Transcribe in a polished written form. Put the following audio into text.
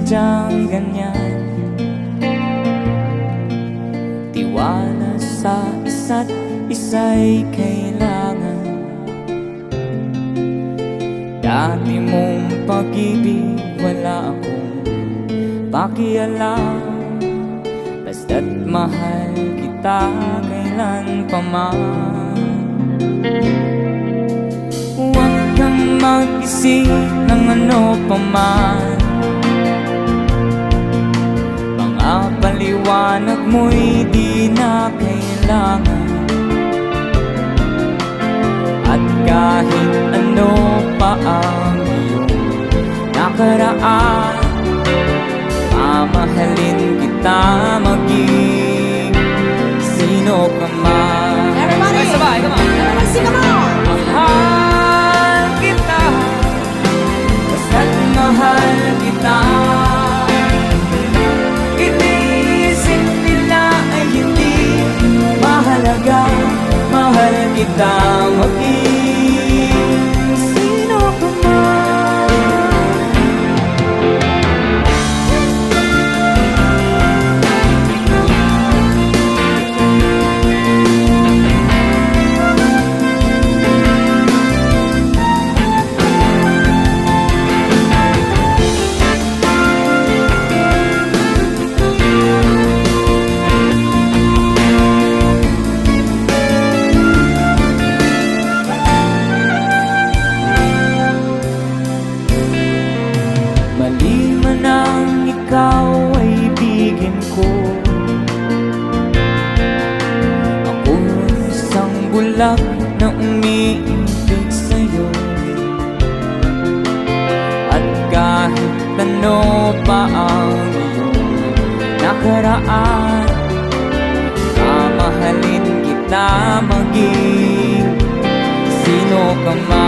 sadyang ganyan. Tiwala sa isa't isa'y kailangan. Dati mong pag-ibig wala akong pakialam, basta't mahal kita kailan pa man. Huwag kang mag-isip ng ano pa man, mga paliwanag mo'y di na kailangan. At kahit ano pa ang iyong nakaraan, mamahalin kita maging sino ka man. Everybody! Sabay, come on! Everybody sing along! Mahal kita, basta't mahal kita. Iniisip nila ay hindi mahalaga, mahal kita maging sino ka man. Mali man ang ikaw ay ibigin ko. Ako isang bulag na umiibig sa'yo. At kahit ano pa ang iyong nakaraan, mamahalin kita maging sino ka man.